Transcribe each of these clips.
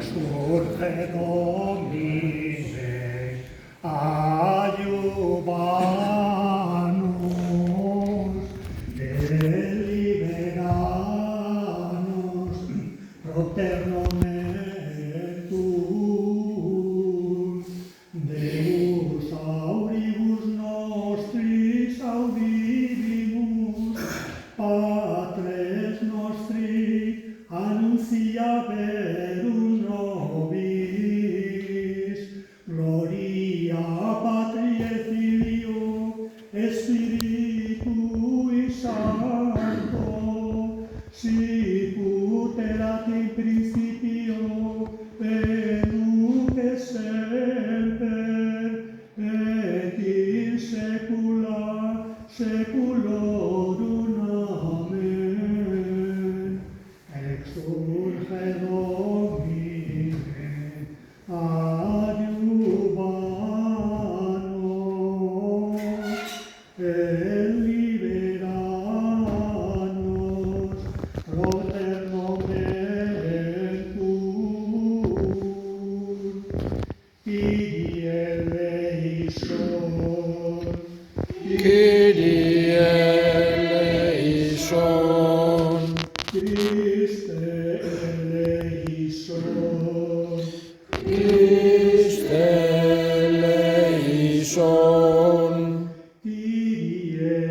Surge Domine, ayúdanos, deliberanos, proterno metum, Deus auribus nostris audivimus, Patres nostri, annuncia verum nobis, gloria Patri et Filio, Spiritui Sancto, sicut erat in principio, et semper, et in saecula saeculorum. Amen. Exulge Domine, adiuvanos, et liberanos, proterno metum, Kyrie eleison, Kyrie eleison, Christe eleison, Christe eleison, Kyrie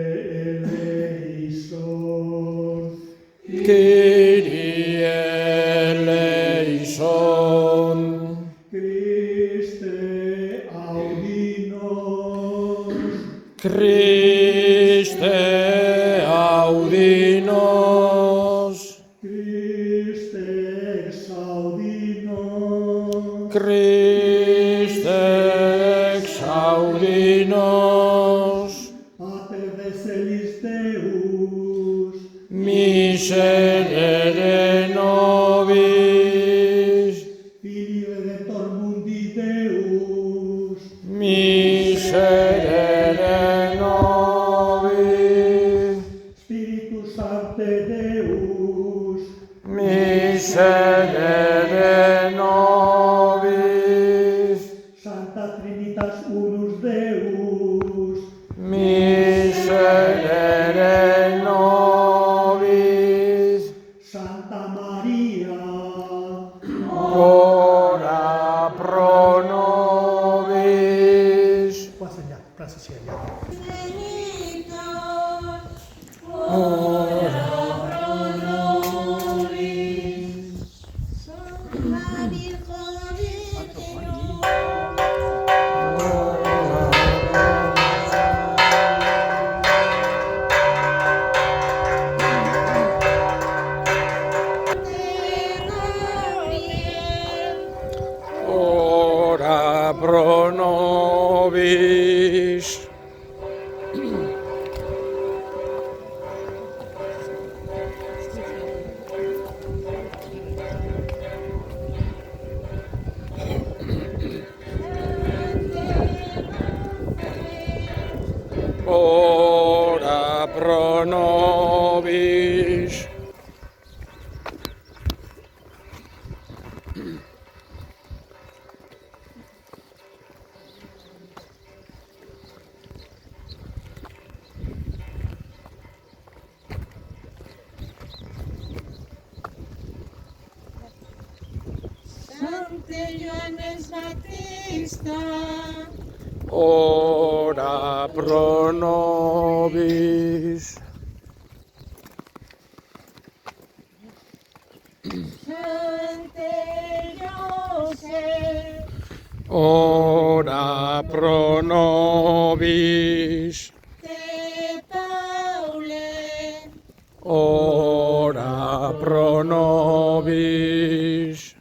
eleison, Kyrie eleison, Christe audinos, Christe audinos, Christe exaudinos, Christe exaudinos, Pater de celis Deus, miserere nobis, Filii Redemptor mundi Deus, miserere nobis, Spiritus Sancte Deus, miserere nobis, Sancta Trinitas unus Deus, miserere nobis, Santa Maria, ora pro nobis, Quasi allá, gracias allá. ora ora pro nobis. Ora pro nobis. Sancte Ioannes Baptista, Ora pro nobis. Sancte Joseph, Ora pro nobis. Te Paule, Ora pro nobis.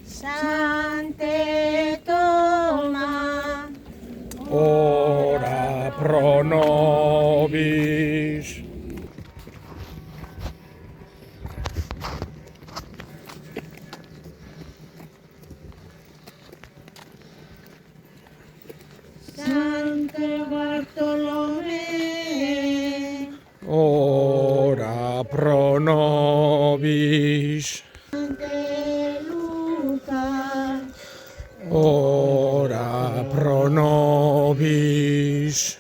Sancte Toma, Ora pro nobis. Sante Bartolomé, ora pro nobis. Sante Lucas, Ora pro nobis.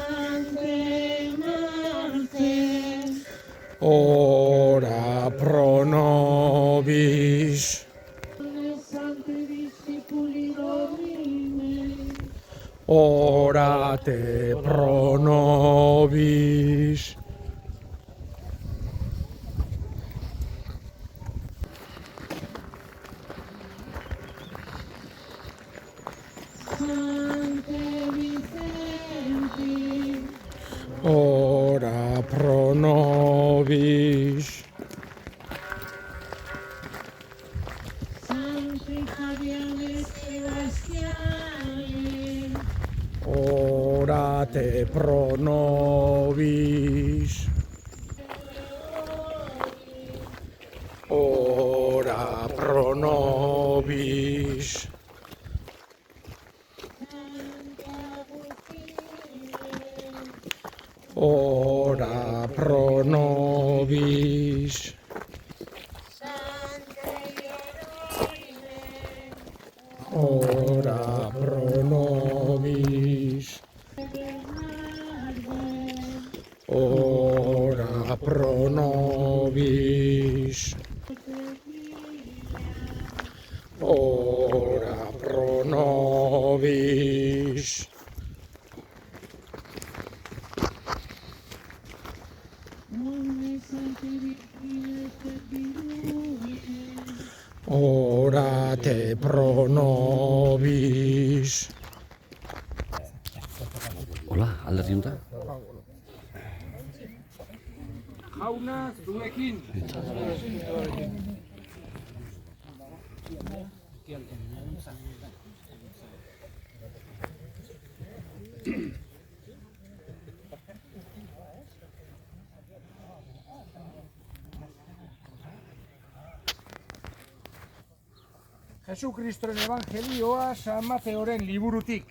Sante Marte, Ora pro nobis. Sante Discipuli Domini, Orate pro nobis. Sante Vicenti, Ora pro nobis. Santi Fabiane Sebastiani, Orate pro nobis. Ora pro nobis. Ora pro nobis. Ora pro nobis. Ora pro nobis. Ora pro nobis. Orate pro nobis. Hola, alderdi honta? Jauna zuekin. Jesukristoren evangelioa San Mateoren liburutik.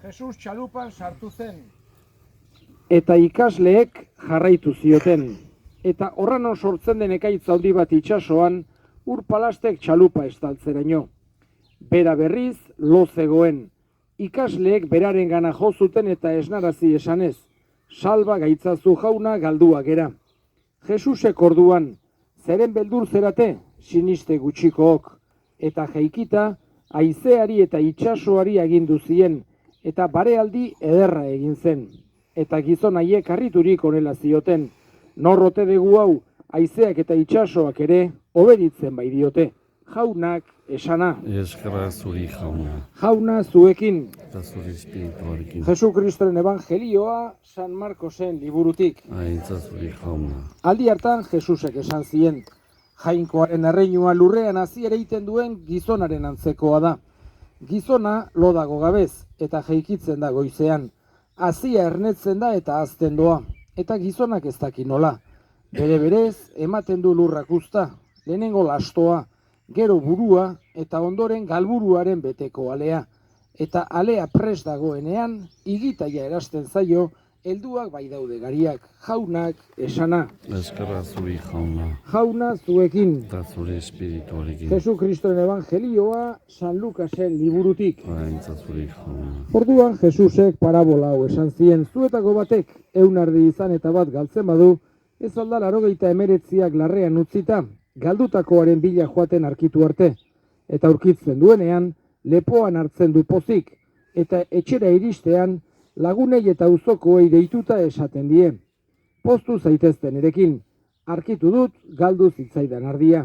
Jesus txalupan sartu zen. Eta ikasleek jarraitu zioten. Eta horranon sortzen den ekaitz handi bat itsasoan, ur palastek txalupa estaltzeraino. Bera berriz, lo zegoen. Ikasleek beraren gana jo zuten eta esnarazi esanez. Salba gaitzazu jauna galdua gera. Jesusek orduan, zeren beldur zerate, siniste gutxikook. Eta jaikita, haizeari eta itsasoari agindu zien, eta barealdi ederra egin zen. Eta gizon haiek harriturik honela zioten, norrote dugu hau, haizeak eta itsasoak ere, obeditzen bai diote. Jaunak esana. Eskerra zuri jauna, Jauna zuekin. eta zuri espirituarekin. Jesukristoren evangelioa San Markosen liburutik. Aintza zuri jauna. Aldi hartan Jesusek esan zien, jainkoaren erreinua lurrean hazi ere egiten duen gizonaren antzekoa da. Gizona lo dago gabez eta jaikitzen da goizean. Hazia ernetzen da eta hazten doa, eta gizonak ez daki nola. Bere berez ematen du lurrak uzta, lehenengo lastoa, gero burua eta ondoren galburuaren beteko alea. Eta alea prest dagoenean, igitaia erasten zaio, helduak bai daude gariak, jaunak esana. Eskerra zuri jauna, Jauna zuekin. eta zuri espirituarekin. Jesukristoren evangelioa San Lukasen liburutik. Aintza zuri jauna. Orduan Jesusek parabola hau esan zien, zuetako batek 100 ardi izan eta bat galtzen badu, ez alda 99 larrean utzita, galdutakoaren bila joaten arkitu arte, eta aurkitzen duenean, lepoan hartzen du pozik, eta etxera iristean, lagunei eta auzokoei deituta esaten die. Poztu zaitezten erekin, arkitu dut galdu zitzaidan ardia.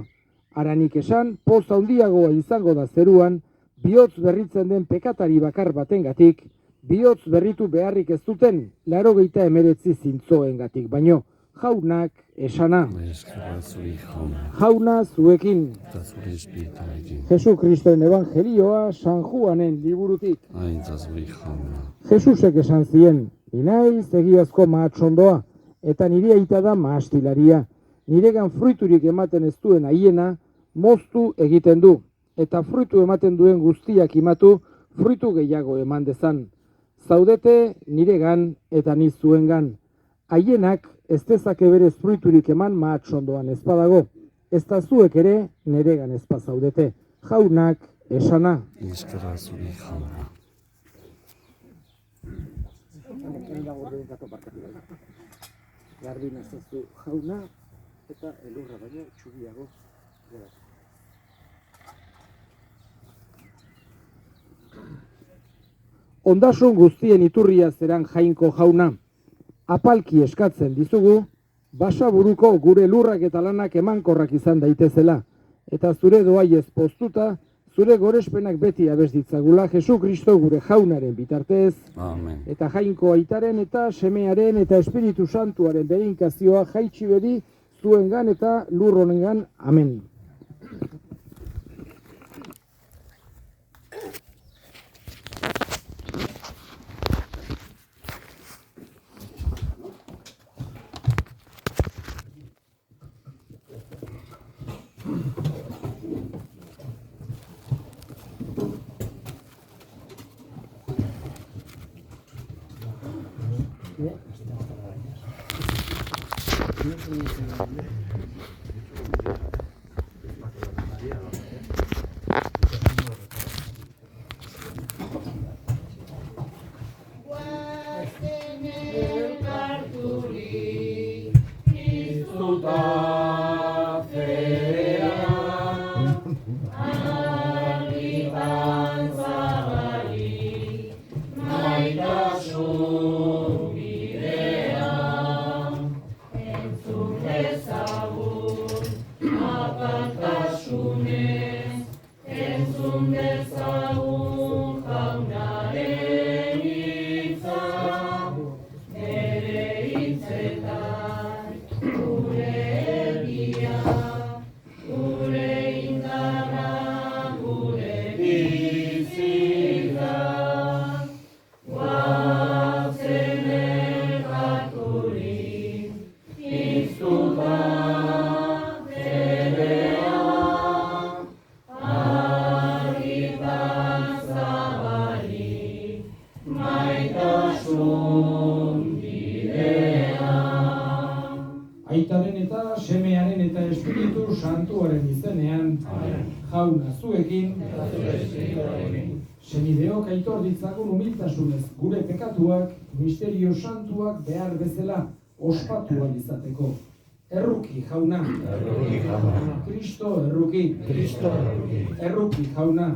Aranik esan, poz handiagoa izango da zeruan, bihotz berritzen den pekatari bakar batengatik, bihotz berritu beharrik ez duten 99 zintzoengatik baino, jaunak esana. Eskerra zuri jauna, Jauna zuekin. eta zuri espirituarekin. Jesukristoren evangelioa San Juanen liburutik. Aintza zuri jauna, Jesusek esan zien, Ni naiz egiazko mahatxondoa, eta nire aita da mahastilaria. Niregan fruiturik ematen ez duen haiena, moztu egiten du, eta fruitu ematen duen guztiak imatu, fruitu gehiago eman dezan. Zaudete niregan eta ni zuengan. Haienak ez dezake berez fruiturik eman mahatxondoan ez badago, ez da zuek ere niregan ez bazaudete. Jaunak esana. Euskara zuri jauna. Garbi nazazu jauna eta elurra baino txubiago. Ondasun guztien iturria zeran Jainko jauna. Apalki eskatzen dizugu, basaburuko gure lurrak eta lanak emankorrak izan daitezela, eta zure doaiez poztuta, zure gorespenak beti abez ditzagula Jesu Kristo gure jaunaren bitartez, Amen. eta Jainko aitaren eta semearen eta Espiritu Santuaren berinkazioa jaitsi bedi zuengan eta lur honengan. Amen. Guazen elkarturik, argitan zabalik, maitasun bidea, entzun dezagun apartasunez, entzun dezagun jaunaren hitza, bere hitzetan gure egia, gure indarra, gure bizitza, guazen elkarturik, piztuta berea, argitan zabalik, maitasun bidea. Aitaren eta semearen eta Espiritu Santuaren izenean, jauna zuekin, senideok aitor ditzagun humiltasunez gure pekatuak, misterio santuak behar bezala ospatu ahal izateko. Erruki jauna. Kristo erruki. Erruki jauna.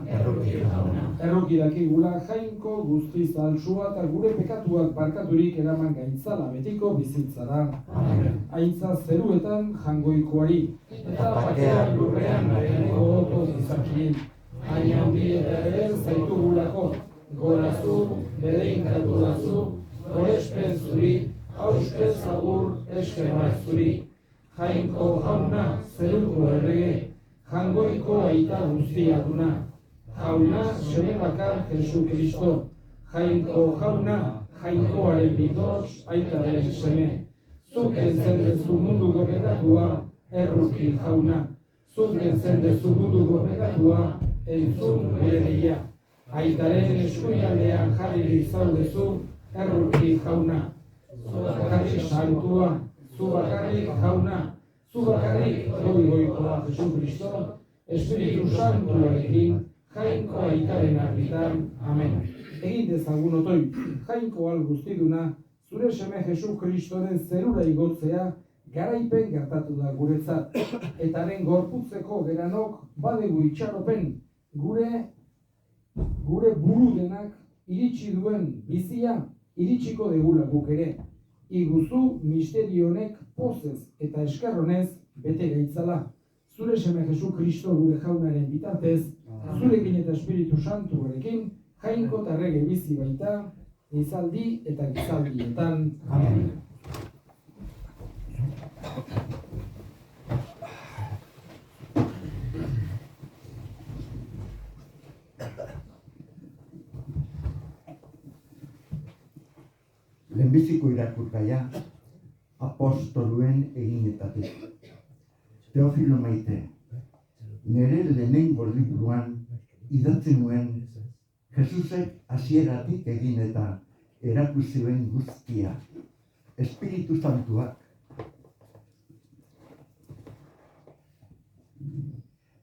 Erruki dakigula Jainko guztiz altsua eta gure pekatuak barkaturik eraman gaitzala betiko bizitzara. Aitza zeruetan jangoikoari, eta bakea lurrean nahianeko oto izakien. Hain handi eta ere zaitugulako, gorazu, bedeinkatu dazu, gorespen zuri, auskez agur eskemak zuri. Jainko jauna, zeruko errege, jangoiko aita guztia duna. Jauna, seme bakar Jesu Kristo. Jainko jauna, jainkoaren bitoz, aitaren seme. Zuk entzen dezu munduko pekatua, erruki jauna. Zuk entzen dezu munduko pekatua, entzun gure deia. Aitaren eskuinaldean jarri zaudezu, erruki jauna. Zu bakarrik santua, zu bakarrik jauna, zu bakarrik goikoa Jesu Kristo, Espiritu Santuarekin, Jainko aitaren argitan. Amen. Egin dezagun otoi, Jainko al guztiduna, zure seme Jesu Kristoren zerura igotzea, garaipen gertatu da guretzat, eta haren gorputzeko geranok badegu itxaropen, gure buru denak iritsi duen bizia, iritsiko degula guk ere. Iguzu misterio honek pozez eta eskerronez bete gaitzala. Zure seme Jesu Kristo gure jaunaren bitartez, zurekin eta Espiritu Santuarekin, Jainko eta errege bizi baita, izaldi eta gizaldietan. Amen. lehenbiziko irakurgaia apostoluen eginetatik. Teofilo maite, nire lehenengo liburuan idatzi nuen Jesusek hasieratik egin eta erakutsi duen guztia. Espiritu Santuak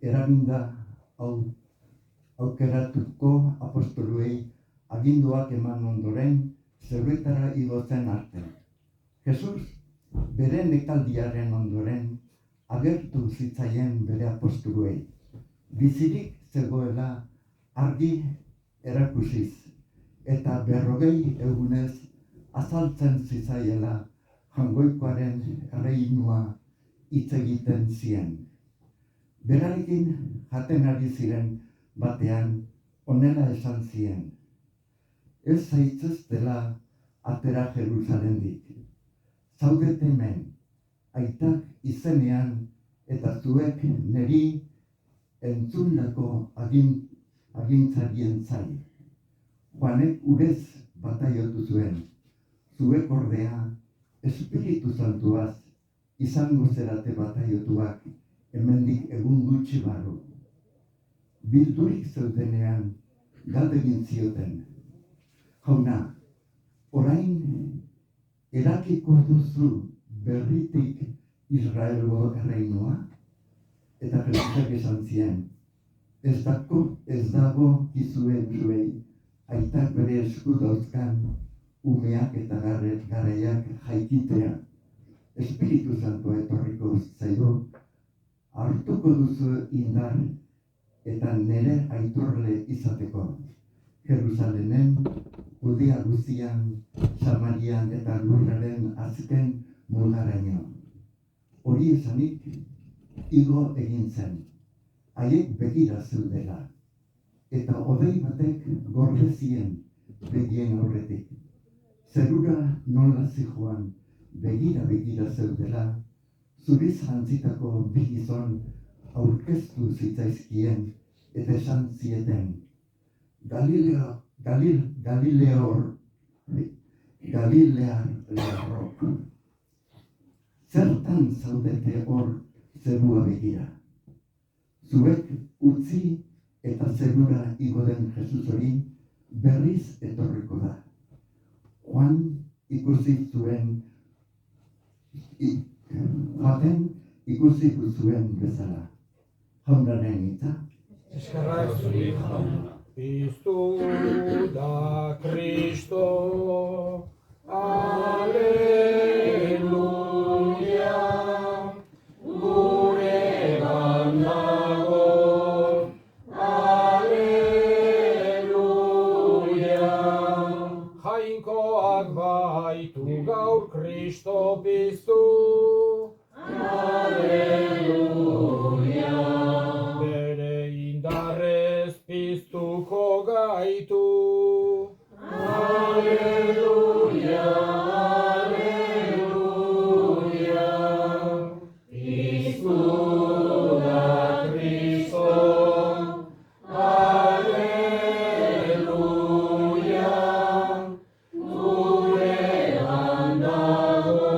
eraginda aukeratuko apostoluei aginduak eman ondoren zerbietara igotzen arte. Jesus bere nekaldiaren ondoren agertu zitzaien bere apostoluei. Bizirik zegoela argi erakusiz eta 40 egunez azaltzen zitzaiela Jaungoikoaren erreinua hitz egiten zien. Berarekin jaten ari ziren batean honela esan zien. Ez zaitzestela atera Jerusalendik. Zaudete hemen, aitak izenean eta zuek niri entzundako agintzarien zain. Juanek urez bataiotu zuen, zuek ordea Espiritu Santuaz izango zerate bataiotuak hemendik egun gutxi barru. Bildurik zeudenean galdegin zioten. Jauna, orain erakiko duzu berritik Israelgo erreinua? Eta Jesusek esan zien, ez dago gizuen zuei, aitak bere esku dauzkan umeak eta garaiak jaikitea. Espiritu Santua etorriko zaigu, hartuko duzu indar eta nire aitorle izateko. Jerusalenen, Judea guztian, Samarian eta lurraren azken mugaraino. Hori esanik, igo egin zen, haiek begira zeudela, eta hodei batek gorde zien begien aurretik. Zerura nola zijoan begira zeudela, zuriz jantzitako bi gizon aurkeztu zitzaizkien eta esan zieten, Galilearrok. Zertan zaudete hor zerua begira? Zuek utzi eta zerura igo den Jesus hori berriz etorriko da. Juan ikusi zuen bezala. Jaunaren hitza. Eskerrak zuri jauna. Piztu da Kristo, aleluia, guregan dago, aleluia. Jainkoak baitu gaur Kristo piztu, aleluia. Bere indarrez piztuko gaitu, aleluia, aleluia. Piztu da Kristo, aleluia, guregan dago,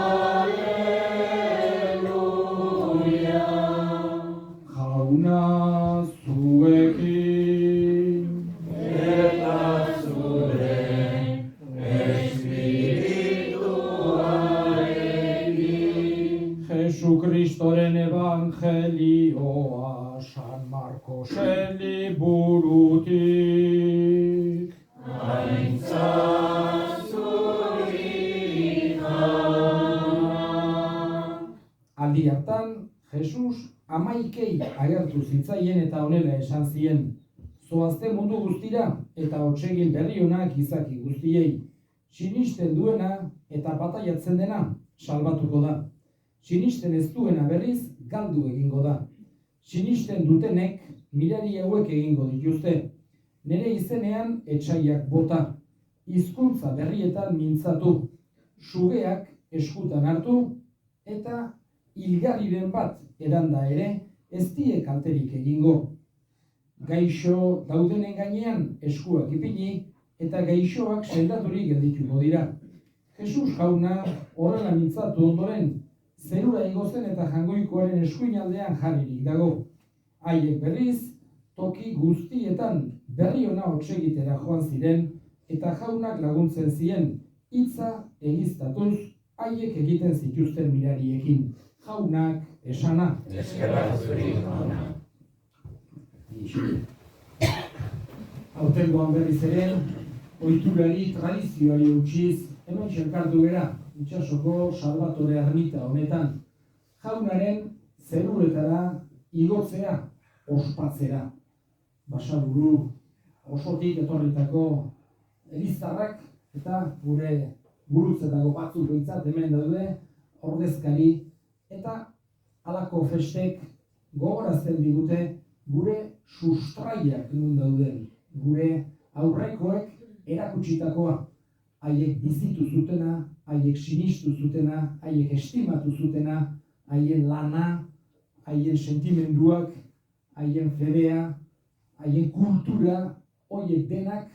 aleluia. Jauna zuekin eta zure espirituarekin. Jesukristoren evangelioa San Markosen liburutik. Aintza zuri jauna. Aldi hartan, Jesus 11 agertu zitzaien eta honela esan zien, zoazte mundu guztira eta hotsegin berri onak izaki guztiei. Sinisten duena eta bataiatzen dena salbatuko da. Sinisten ez duena berriz galdu egingo da. Sinisten dutenek mirari hauek egingo dituzte. Nere izenean etsaiak bota, hizkuntza berrietan mintzatu, sugeak eskutan hartu eta hilgarriren bat eranda ere ez die kalterik egingo. Gaixo daudenen gainean eskuak ipini eta gaixoak sendaturik geldituko dira. Jesus jauna horrela mintzatu ondoren, zerura igo zen eta Jaungoikoaren eskuinaldean jarririk dago. Haiek berriz, toki guztietan berri ona hotsegitera joan ziren, eta jaunak laguntzen zien, hitza egiztatuz, haiek egiten zituzten mirariekin. Jaunak esana. Eskerrak zuri, jauna. Aurtengoan berriz ere, ohiturari tradizioari utziz, hemen elkartu gera, itsasoko Salvatore ermita honetan, jaunaren zeruetara igotzea ospatzera. Basaburu osotik etorritako eliztarrak eta gure gurutzetako batzuk behintzat hemen daude, ordezkari, eta halako festek gogorazten digute gure sustraiak nun dauden, gure aurrekoek erakutsitakoa, haiek bizitu zutena, haiek sinistu zutena, haiek estimatu zutena, haien lana, haien sentimenduak, haien fedea, haien kultura, horiek denak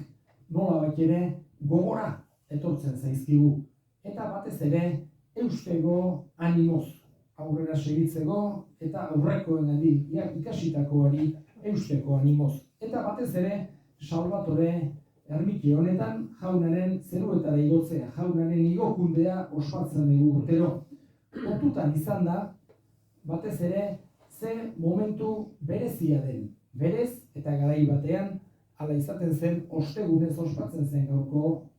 nolabait ere gogora etortzen zaizkigu. Eta batez ere eusteko animoz aurrera segitzeko eta aurrekoengandik ikasitakoari eusteko animoz. Eta batez ere Salvatore ermiti honetan jaunaren zeruetara igotzea, jaunaren igokundea ospatzen dugu urtero. Kontutan izan da, batez ere, ze momentu berezia den. Berez eta garai batean, hala izaten zen, ostegunez ospatzen zen gaurko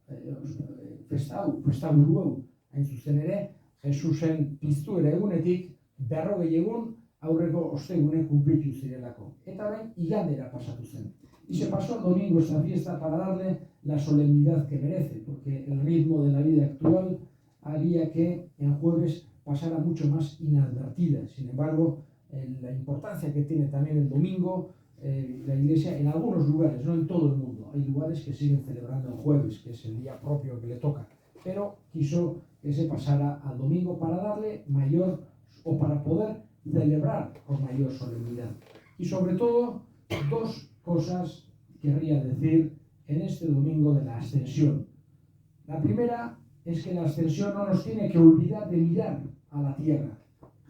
festaburu hau. Hain zuzen ere, Jesusen piztuera egunetik 40 egun aurreko ostegune kunplitu zirelako. Eta orain igandera pasatu zen. Y se pasó el domingo esta fiesta para darle la solemnidad que merece, porque el ritmo de la vida actual haría que en jueves pasara mucho más inadvertida. Sin embargo, la importancia que tiene también el domingo, la Iglesia en algunos lugares, no en todo el mundo, hay lugares que siguen celebrando el jueves, que es el día propio que le toca, pero quiso que se pasara al domingo para darle mayor, o para poder celebrar con mayor solemnidad. Y sobre todo, dos cosas querría decir en este domingo de la Ascensión. La primera es que la Ascensión no nos tiene que olvidar de mirar a la tierra.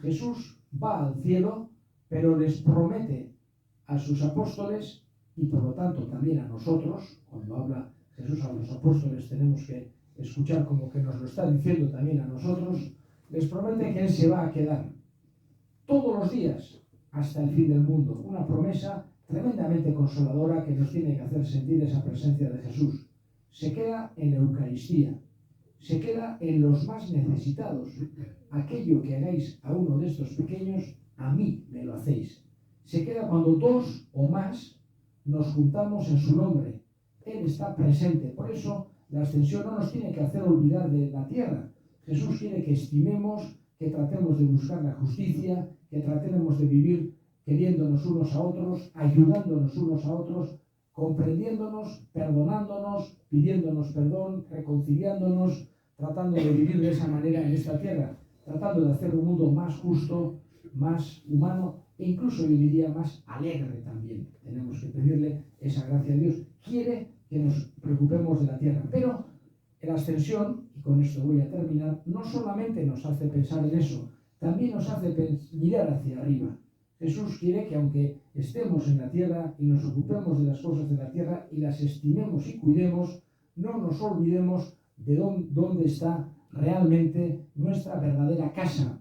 Jesús va al cielo, pero les promete a sus apóstoles y por lo tanto también a nosotros, cuando habla Jesús a los apóstoles tenemos que escuchar como que nos lo está diciendo también a nosotros, les promete que Él se va a quedar todos los días hasta el fin del mundo. Una promesa tremendamente consoladora que nos tiene que hacer sentir esa presencia de Jesús. Se queda en la Eucaristía, se queda en los más necesitados. Aquello que hagáis a uno de estos pequeños, a mí me lo hacéis. Se queda cuando dos o más nos juntamos en su nombre. Él está presente. Por eso la ascensión no nos tiene que hacer olvidar de la tierra. Jesús quiere que estimemos, que tratemos de buscar la justicia, que tratemos de vivir queriéndonos unos a otros, ayudándonos unos a otros, comprendiéndonos, perdonándonos, pidiéndonos perdón, reconciliándonos, tratando de vivir de esa manera en esta tierra, tratando de hacer un mundo más justo, más humano e incluso yo diría más alegre también. Tenemos que pedirle esa gracia a Dios. Quiere que nos preocupemos de la tierra, pero la ascensión, y con esto voy a terminar, no solamente nos hace pensar en eso, también nos hace mirar hacia arriba. Jesús quiere que aunque estemos en la tierra y nos ocupemos de las cosas de la tierra y las estimemos y cuidemos, no nos olvidemos de dónde está realmente nuestra verdadera casa,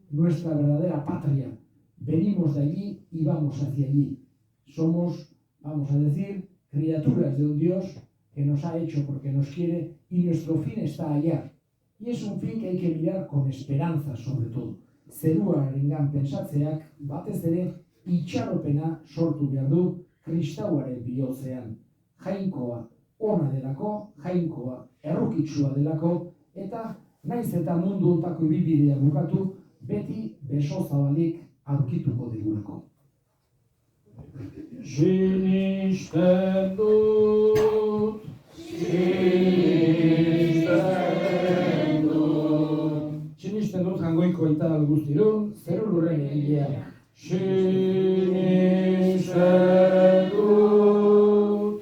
nuestra verdadera patria. Venimos de allí y vamos hacia allí. Somos, vamos a decir, criaturas de un Dios que nos ha hecho porque nos quiere y nuestro fin está allá. Y es un fin que hay que mirar con esperanza sobre todo. Zeruarengan pensatzeak batez ere itxaropena sortu behar du kristauaren bihotzean. Jainkoa ona delako, jainkoa errukitsua delako, eta naiz eta mundu ontako ibibidea bukatu, beti beso zabalik aurkituko digulako. Sinisten dut, sinisten dut Jaungoiko aita guztirun, zeru lurren egilea. Sinisten dut,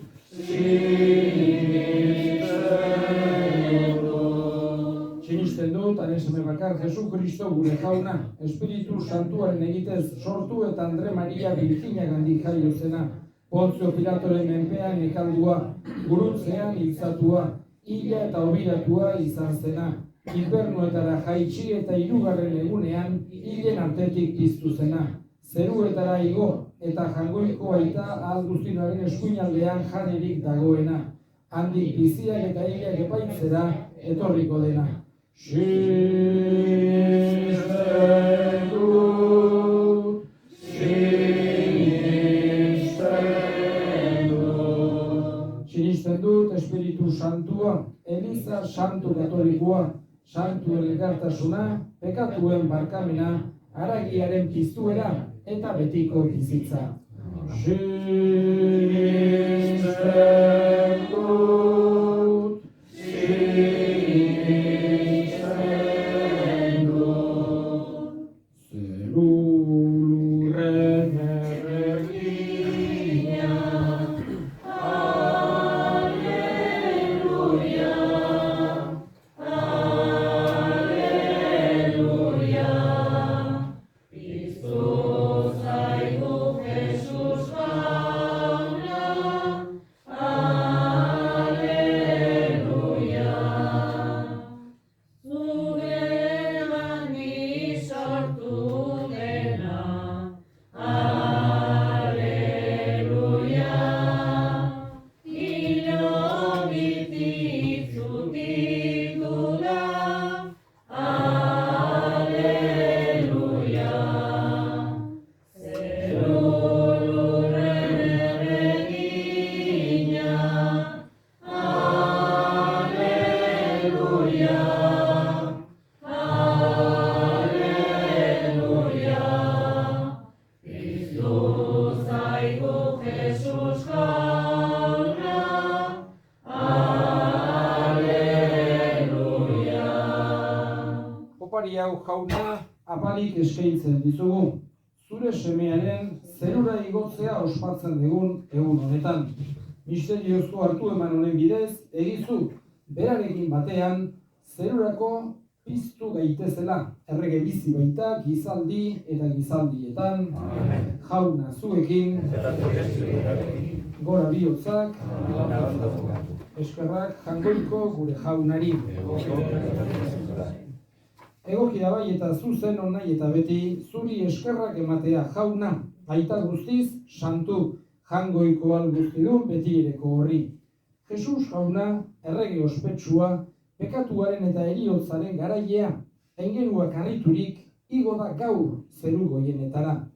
Kristo gure jauna, Espiritu Santuaren egitez sortu eta Andre Maria Birjinagandik jaio zena, Pontzio Pilatoren menpean ekaldua, guruntzean hiltzatua, hila eta obiratua izan zena, infernuetara jaitsi eta 3. egunean hilen artetik piztu zena, zeruetara igo eta jangoiko baita ahal guztiaren eskuinaldean janerik dagoena, handik biziak eta hilak epaitzera etorriko dena. Sinisten dut Espiritu Santua, Eliza Santu Katolikoa, Santu elkartasuna, pekatuen barkamena, haragiaren piztuera eta betiko bizitza. Opari hau jauna apalik eskaintzen dizugu, zure semearen zerura igotzea ospatzen dugun egun honetan. Misteriozko hartu eman honen bidez, egizu berarekin batean zerurako piztu gaitezela, errege bizi baita gizaldi eta gizaldietan, jauna zuekin, gora bihotzak, eskerrak jangoiko gure jaunari. Egoki da bai eta zuzen onai eta beti, zuri eskerrak ematea jauna, aita guztiz, santu, jangoiko alguztidun betireko horri. Jesus jauna, errege ospetsua, pekatuaren eta heriotzaren garailea, aingeruak harriturik, igo da gaur zeru goienetara.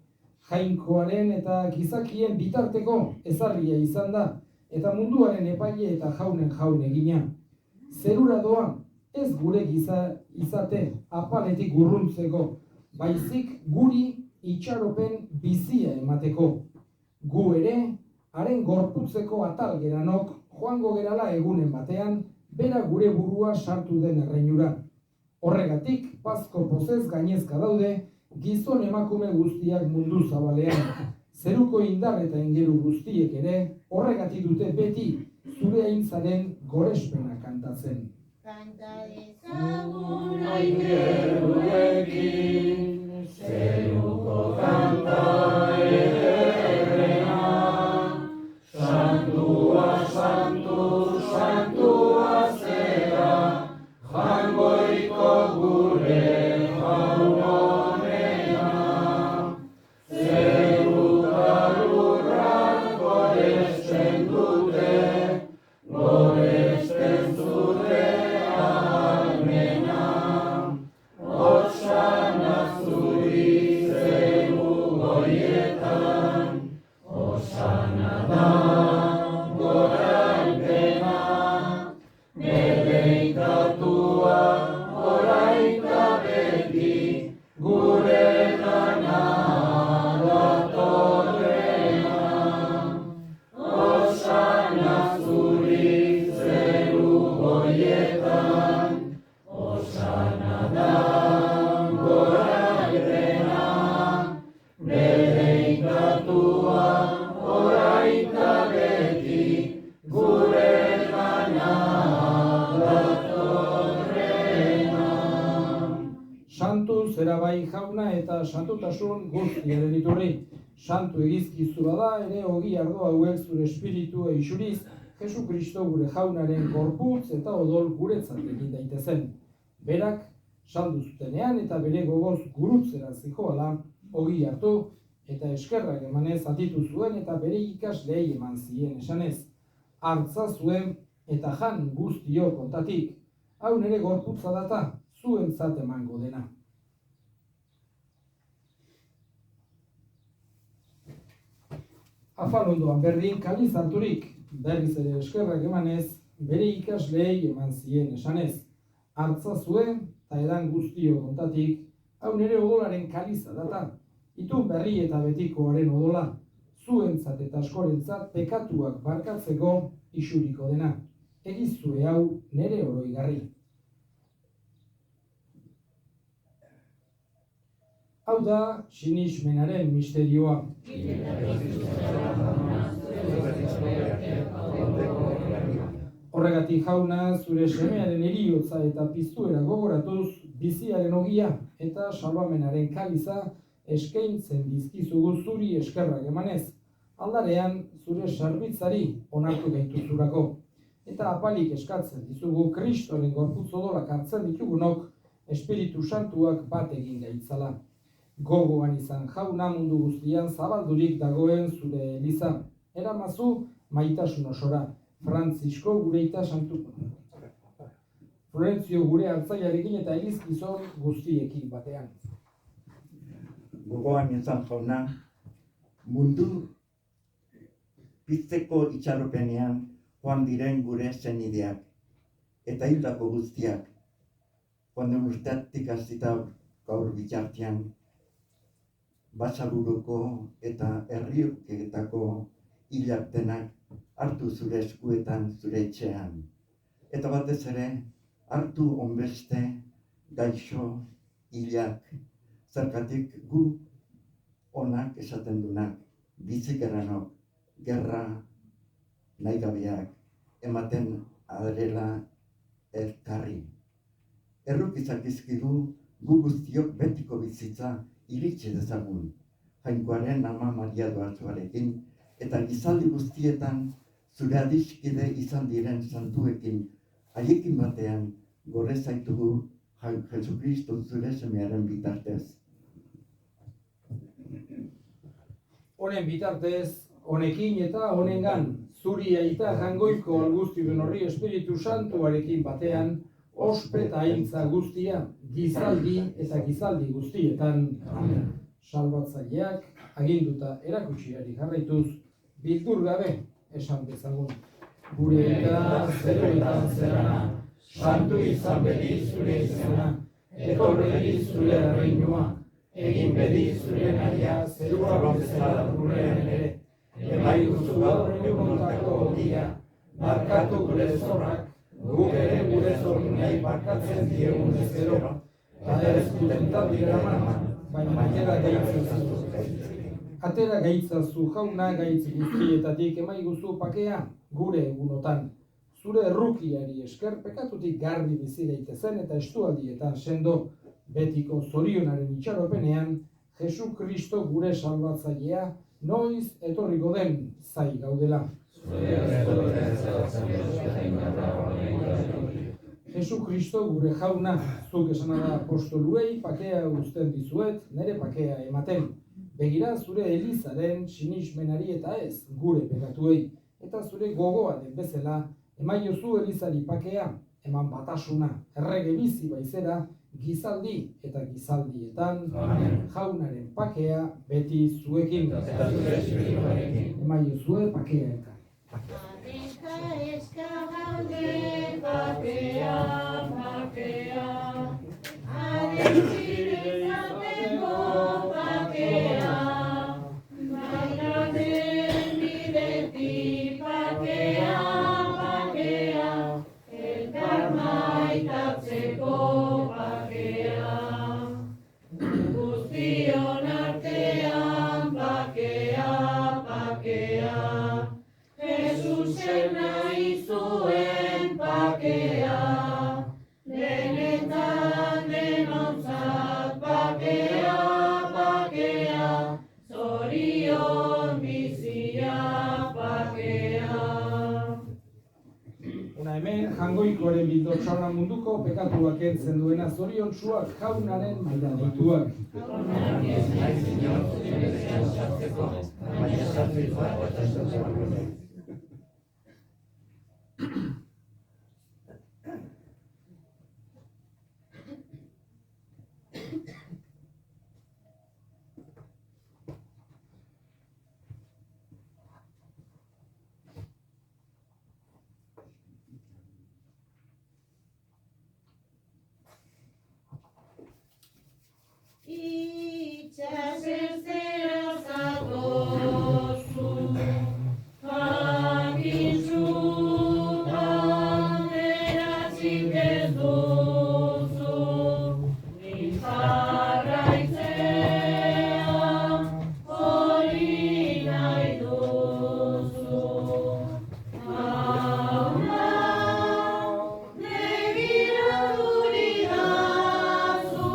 Jainkoaren eta gizakien bitarteko ezarria izan da, eta munduaren epaile eta jaunen jaun egina. Zerura doa, ez gure izate apaletik urruntzeko, baizik guri itxaropen bizia emateko. Gu ere, haren gorputzeko atal geranok, joango gerala egunen batean, bera gure burua sartu den erreinura. Horregatik, pazko pozez gainezka daude, gizon emakume guztiak mundu zabalean. Zeruko indar eta ingeru guztiek ere, horregatik dute beti, zure aintzaren gorespena kantatzen. Kanta dezagun aingeruekin, zeruko kanta ederrena, santua, santu, santua zera, jangoiko gure jaun honena. Zeruka lurrak goresten dute, goresten zure almena. bai jauna eta santotasun guztiaren iturri. Santu egizkizua da ere ogi ardo hauek zure espiritua isuriz, Jesu Kristo gure jaunaren gorputz eta odol guretzat egin daitezen. Berak, saldu zutenean eta bere gogoz gurutzera zihoala, ogi hartu eta eskerrak emanez atitu zuen eta bere ikasleei eman zien esanez. Hartza zuen eta jan guztio kontatik, hau nere gorputza data, zuentzat emango dena. Afal ondoan berdin kaliz harturik, berriz ere eskerrak emanez, bere ikasleei eman zien esanez. Hartza zuen eta edan guztio kontatik, hau nere odolaren kaliza data, itun berri eta betikoaren odola, zuentzat eta askorentzat pekatuak barkatzeko isuriko dena. Egizue hau nere oroigarri. Hau da sinismenaren misterioa. Horregatik jauna, zure semearen heriotza eta piztuera gogoratuz, biziaren ogia eta salbamenaren kaliza eskaintzen dizkizugu zuri eskerrak emanez, aldarean zure sarbitzari onartu gaituzurako. Eta apalik eskatzen dizugu Kristoren gorputz odolak hartzen ditugunok, Espiritu Santuak bat egin gaitzala. Gogoan izan jauna mundu guztian zabaldurik dagoen zure eliza. Eramazu maitasun osora, Frantzisko gure ita santu. Florentzio gure hartzaiarekin eta elizkizon guztiekin batean. Gogoan izan jauna, mundu pizteko itxaropenean joan diren gure senideak eta hildako guztiak, joan den urteatik hasita gaur bitartean, Basaburuko eta herrioketako hilak denak hartu zure eskuetan zure etxean. Eta batez ere, hartu onbeste gaixo hilak, zergatik gu onak esaten dunak, bizikeranok, gerra nahi gabeak, ematen aderela elkarri. Errukizak izkidu gu guztiok betiko bizitza iritsi dezagun, Jainkoaren Ama Maria Doartzuarekin, eta gizaldi guztietan zure adiskide izan diren santuekin, haiekin batean gorre zaitugu Jesu Kristo zure semearen bitartez. Honen bitartez, honekin eta honengan, zuri aita jangoiko alguztidun horri Espiritu Santuarekin batean, ospe eta aintza guztia, gizaldi eta gizaldi guztietan. Amen. Salbatzaileak aginduta erakutsiari jarraituz, bildur gabe esan bezagun. Gure eta zeroetan zerana, santu izan bedi zure izena, etorri zure erreinua, egin bedi zure nahia zerua bezala gurean ere, emai guzu gaur egunontako ogia, barkatu gure zorrak, guk ere gure zorunei barkatzen diegun ezkero, eta ez dutentan dira mama, baina atera gaitzazu. Atera gaitzazu jauna gaitz guztietatik emai guzu pakea gure egunotan. Zure errukiari esker pekatutik garbi bizi daitezen eta estualdietan sendo, betiko zorionaren itxaropenean, Jesu Kristo gure salbatzailea noiz etorriko den zai gaudela. Jesu Kristo gure jauna, zuk esana da apostoluei pakea uzten dizuet, nere pakea ematen. Begira zure elizaren sinismenari eta ez gure pekatuei, eta zure gogoa den bezala, emaiozu elizari pakea, eman batasuna, errege bizi baizera, gizaldi eta gizaldietan, amen. Jaunaren pakea beti zuekin. Emaiozue pakea eta. Eska gaude pakea, pakea, adenzire izateko pakea, baina den bideti pakea, pakea, elkar maitatzeko pakea, guztion artean pakea, pakea, Jesusen nahi zuen pakea, benetan denontzat Hemen jangoikoaren bildotxauna munduko pekatuak entzen duena zoriontsuak jaunaren maila deituak. Itxasezera zatozu, jakintzu banderazik ez duzu, ni jarraitzea hori nahi duzu. Jauna, begiratu didazu,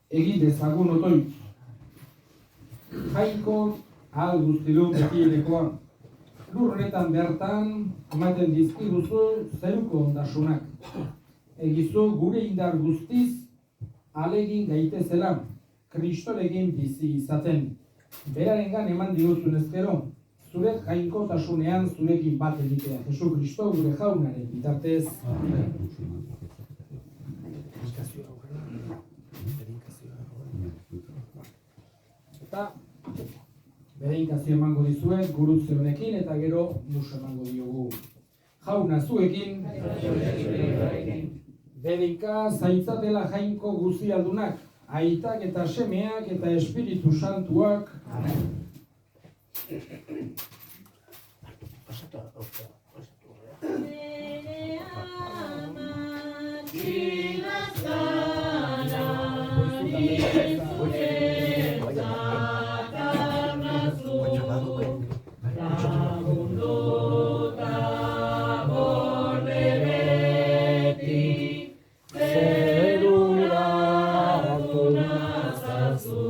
Egi dezagun otoitz. Jaiko ahal guztidu betienekoa. Lur honetan bertan ematen dizkiguzu zeruko ondasunak. Egizu gure indar guztiz alegin gaitezela, Kristorekin bizi izaten. Berarengan eman diguzun ezkero, zure jainkotasunean zurekin bat egitea. Jesu Kristo gure jaunaren bitartez. Eta bedeinkazio emango dizuet gurutze honekin eta gero musu emango diogu. Jauna zuekin, bedeinka zaitzatela jainko guzialdunak, aitak eta semeak eta Espiritu Santuak. Nere amak ilazkana, izuretzat arnazu, lagunduta gorde beti, zeruratu nazazu.